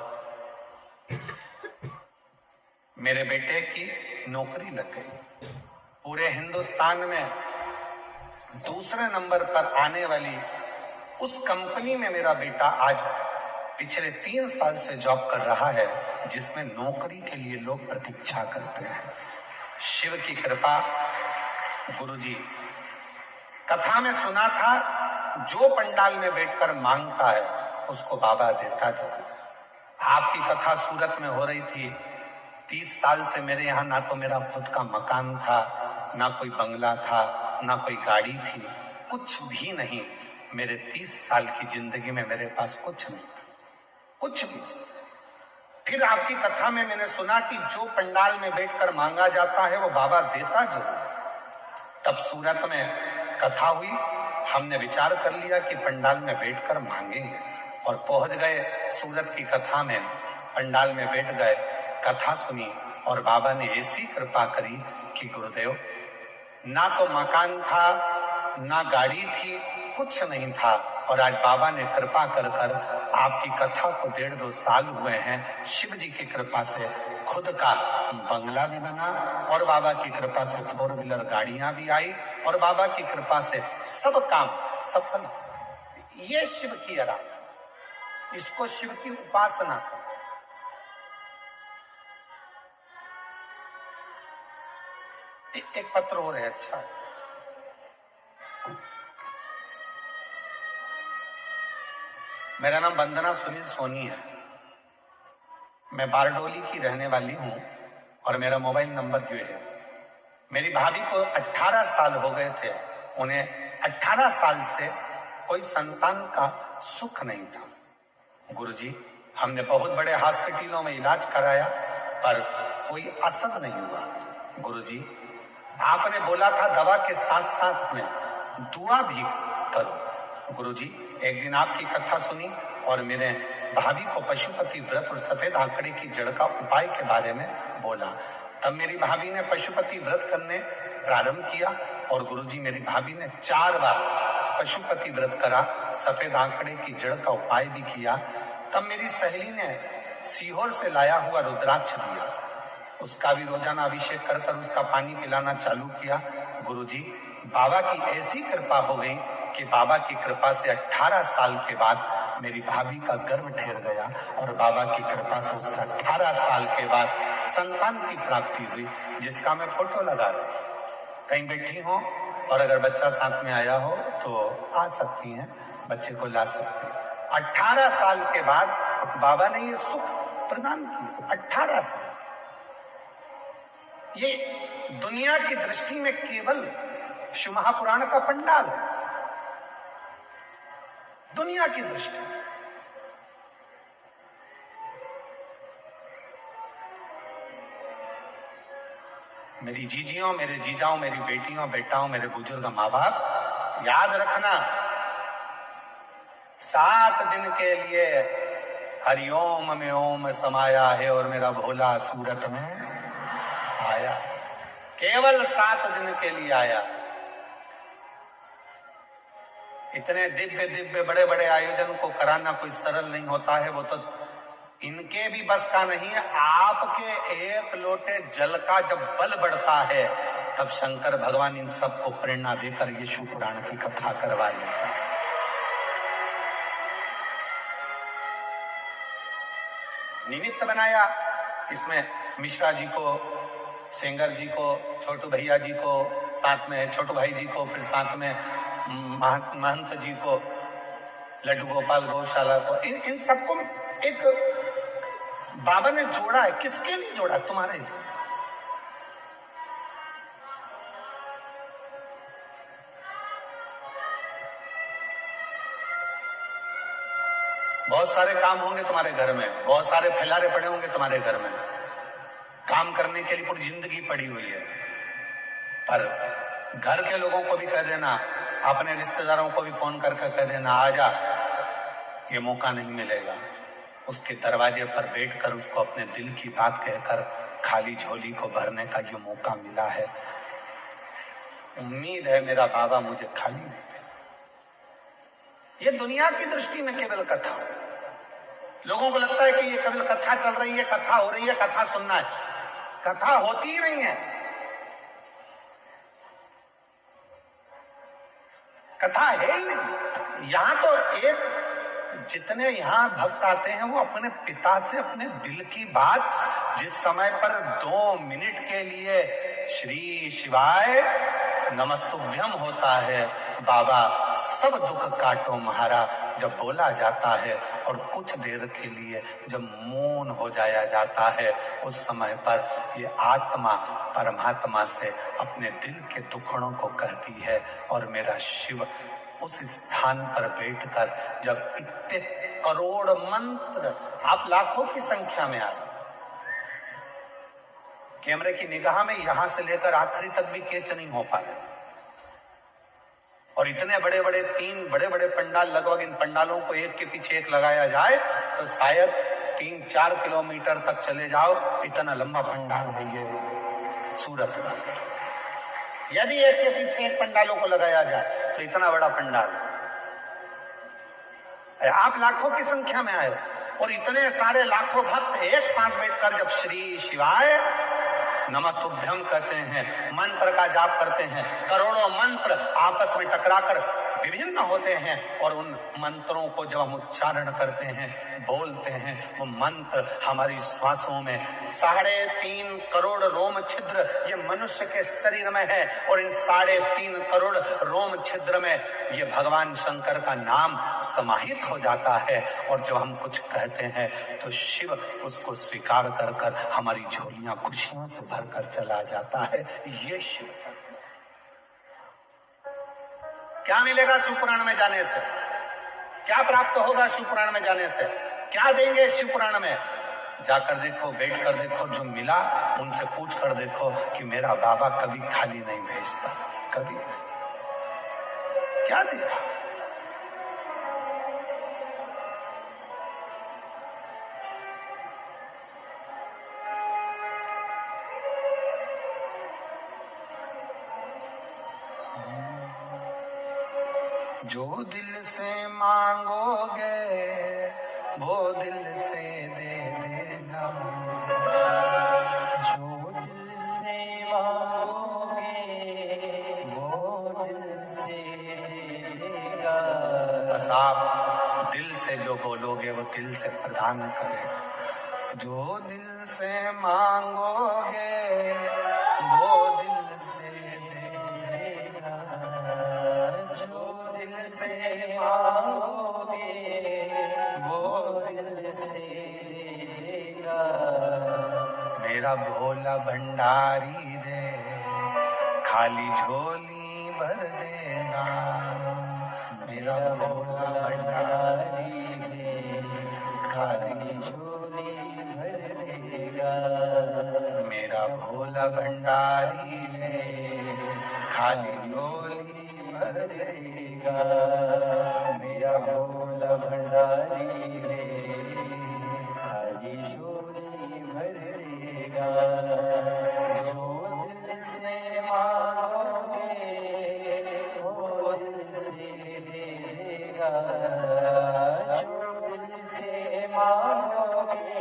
मेरे बेटे की नौकरी लग गई। पूरे हिंदुस्तान में दूसरे नंबर पर आने वाली उस कंपनी में मेरा बेटा आज पिछले 3 साल से जॉब कर रहा है, जिसमें नौकरी के लिए लोग प्रतीक्षा करते हैं। शिव की कृपा। गुरुजी, कथा में सुना था जो पंडाल में बैठकर मांगता है उसको बाबा देता जरूर है। आपकी कथा सूरत में हो रही थी। 30 साल से मेरे यहाँ ना तो मेरा खुद का मकान था, ना कोई बंगला था, ना कोई गाड़ी थी, कुछ भी नहीं। मेरे 30 साल की जिंदगी में मेरे पास कुछ नहीं, कुछ भी। फिर आपकी कथा में मैंने सुना कि जो पंडाल में बैठकर मांगा जाता है वो बाबा देता जरूर है। तब सूरत में कथा हुई, हमने विचार कर लिया कि पंडाल में बैठकर मांगेंगे और पहुंच गए सूरत की कथा में। पंडाल में बैठ गए, कथा सुनी और बाबा ने ऐसी कृपा करी कि गुरुदेव, ना तो मकान था, ना गाड़ी थी, कुछ नहीं था, और आज बाबा ने कृपा कर कर आपकी कथा को 1.5-2 साल हुए हैं। शिव जी की कृपा से खुद का बंगला भी बना और बाबा की कृपा से 4 व्हीलर गाड़ियां भी आई और बाबा की कृपा से सब काम सफल। ये शिव की आराधना, इसको शिव की उपासना। एक पत्र हो रहा है, अच्छा। मेरा नाम वंदना सुनील सोनी है, मैं बारडोली की रहने वाली हूं और मेरा मोबाइल नंबर ये है। मेरी भाभी को 18 साल हो गए थे, उन्हें 18 साल से कोई संतान का सुख नहीं था। गुरुजी, हमने बहुत बड़े हॉस्पिटलों में इलाज कराया पर कोई असर नहीं हुआ। गुरुजी, आपने बोला था दवा के साथ साथ में दुआ भी करो। गुरुजी, एक दिन आपकी कथा सुनी और मैंने भाभी को पशुपति व्रत और सफेद आंकड़े की जड़ का उपाय के बारे में बोला। तब मेरी भाभी ने पशुपति व्रत करने प्रारंभ किया और गुरुजी, मेरी भाभी ने 4 बार पशुपति व्रत करा, सफेद आंकड़े की जड़ का उपाय भी किया। तब मेरी सहेली ने सीहोर से लाया हुआ रुद्राक्ष दिया, उसका भी रोजाना अभिषेक कर कर उसका पानी पिलाना चालू किया। गुरुजी, बाबा की ऐसी कृपा हो गई कि बाबा की कृपा से 18 साल के बाद मेरी भाभी का गर्भ ठहर गया और बाबा की कृपा से उससे 18 साल के बाद संतान की प्राप्ति हुई, जिसका मैं फोटो लगा रहा हूं। कहीं बैठी हो और अगर बच्चा साथ में आया हो तो आ सकती हैं, बच्चे को ला सकती हैं। 18 साल के बाद बाबा ने ये सुख प्रदान किया। 18 साल, ये दुनिया की दृष्टि में केवल शिव महापुराण का पंडाल है, दुनिया की दृष्टि। मेरी जीजियों, मेरे जीजाओं, मेरी बेटियों, बेटाओं, मेरे बुजुर्ग माँ बाप, याद रखना 7 दिन के लिए हरिओम में ओम समाया है और मेरा भोला सूरत में आया। केवल 7 दिन के लिए आया। इतने दिव्य दिव्य बड़े बड़े आयोजन को कराना कोई सरल नहीं होता है, वो तो इनके भी बस का नहीं है। आपके एक लोटे जल का जब बल बढ़ता है तब शंकर भगवान इन सबको प्रेरणा देकर यीशु पुराण की कथा करवा लेता है। निमित्त बनाया, इसमें मिश्रा जी को, सेंगर जी को, छोटू भैया जी को, साथ में छोटू भाई जी को, फिर साथ में महंत जी को, लड्डू गोपाल गौशाला को, इन सबको एक बाबा ने जोड़ा है। किसके लिए जोड़ा? तुम्हारे लिए। बहुत सारे काम होंगे तुम्हारे घर में, बहुत सारे फैलारे पड़े होंगे तुम्हारे घर में, काम करने के लिए पूरी जिंदगी पड़ी हुई है, पर घर के लोगों को भी कह देना, अपने रिश्तेदारों को भी फोन करके कह देना आजा, ये मौका नहीं मिलेगा। उसके दरवाजे पर बैठकर उसको अपने दिल की बात कहकर खाली झोली को भरने का ये मौका मिला है। उम्मीद है मेरा बाबा मुझे खाली नहीं देगा। ये दुनिया की दृष्टि में केवल कथा, लोगों को लगता है कि ये केवल कथा चल रही है, कथा हो रही है, कथा सुनना है, कथा होती ही नहीं है। कथा है ही नहीं। यहां तो एक जितने यहां भक्त आते हैं वो अपने पिता से अपने दिल की बात, जिस समय पर 2 मिनट के लिए श्री शिवाय नमस्तुभ्यम होता है, बाबा सब दुख काटो महारा जब बोला जाता है, और कुछ देर के लिए जब मौन हो जाया जाता है, उस समय पर ये आत्मा परमात्मा से अपने दिल के दुखड़ों को कहती है। और मेरा शिव उस स्थान पर बैठकर जब इतने करोड़ मंत्र, आप लाखों की संख्या में आए, कैमरे की निगाह में यहां से लेकर आखिरी तक भी कैच नहीं हो पाए, और इतने बड़े बड़े 3 बड़े बड़े पंडाल, लगभग इन पंडालों को एक के पीछे एक लगाया जाए तो शायद 3-4 किलोमीटर तक चले जाओ, इतना लंबा पंडाल है ये सूरत का। यदि एक के पीछे एक पंडालों को लगाया जाए तो इतना बड़ा पंडाल, आप लाखों की संख्या में आए और इतने सारे लाखों भक्त एक साथ बैठकर जब श्री शिवाय नमस्तुभ्यम कहते हैं, मंत्र का जाप करते हैं, करोड़ों मंत्र आपस में टकराकर विभिन्न होते हैं, और उन मंत्रों को जब हम उच्चारण करते हैं, बोलते हैं, वो मंत्र हमारी श्वासों में 3.5 करोड़ रोम छिद्र ये मनुष्य के शरीर में है, और इन 3.5 करोड़ रोम छिद्र में ये भगवान शंकर का नाम समाहित हो जाता है, और जब हम कुछ कहते हैं तो शिव उसको स्वीकार कर कर हमारी झोलियां खुशियों से भरकर चला जाता है। ये शिव क्या मिलेगा शिव पुराण में जाने से, क्या प्राप्त होगा शिव पुराण में जाने से, क्या देंगे शिव पुराण में, जाकर देखो, बैठ कर देखो, जो मिला उनसे पूछ कर देखो कि मेरा बाबा कभी खाली नहीं भेजता, कभी नहीं। क्या देखा? जो दिल से मांगोगे वो दिल से दे देगा, जो दिल से मांगोगे वो दिल से दे देगा। बस आप दिल से जो बोलोगे वो दिल से प्रदान करेगा। जो दिल से मांगोगे वो दिल से दे देगा, जो दिल से मांगोगे वो दिल से दे देगा। मेरा भोला भंडारी दे खाली झोली भर देगा, मेरा भोला भंडारी दे खाली झोली भर देगा, मेरा भोला भंडारी दे खाली झोली भर देगा, मेरा भोला भंडारी दे खाली झोली भर देगा। जो दिल से मांगोगे वो दिल से दे देगा, जो दिल से मांगोगे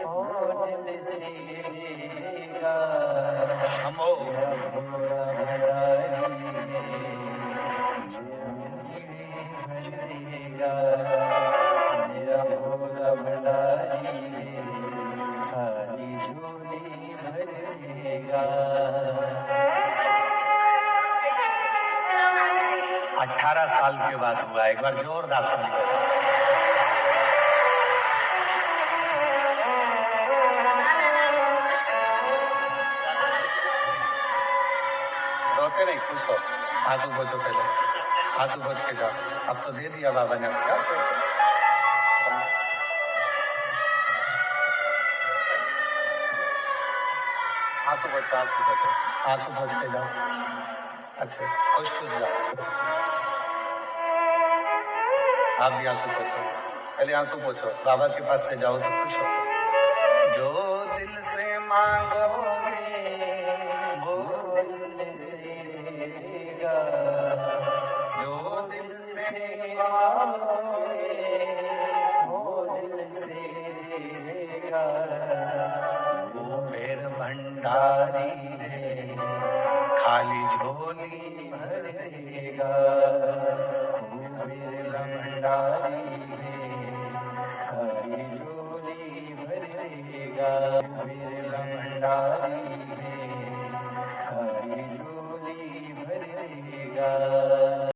वो दिल से दे देगा। हमो भोला भंडारी मेरा भोला भंडारी खाली झोली भर देगा। 18 साल के बाद हुआ, एक बार जोरदार ताली बजाओ। रोते नहीं, खुश हो, आंसू पोछो, पहले आंसू पोछ के जाओ। अब तो दे दिया बाबा ने, अब क्या सोचो। आंसू पोछो, आंसू पोछ के जाओ। अच्छा, खुश खुश जाओ। आप भी आंसू पोछो, पहले आंसू पोछो, बाबा के पास से जाओ तो खुश हो। जो दिल से मांगोगे वो दिल से देगा, जो दिल से मांगोगे वो दिल से देगा। वो बेर भंडारी है, खाली झोली भर देगा।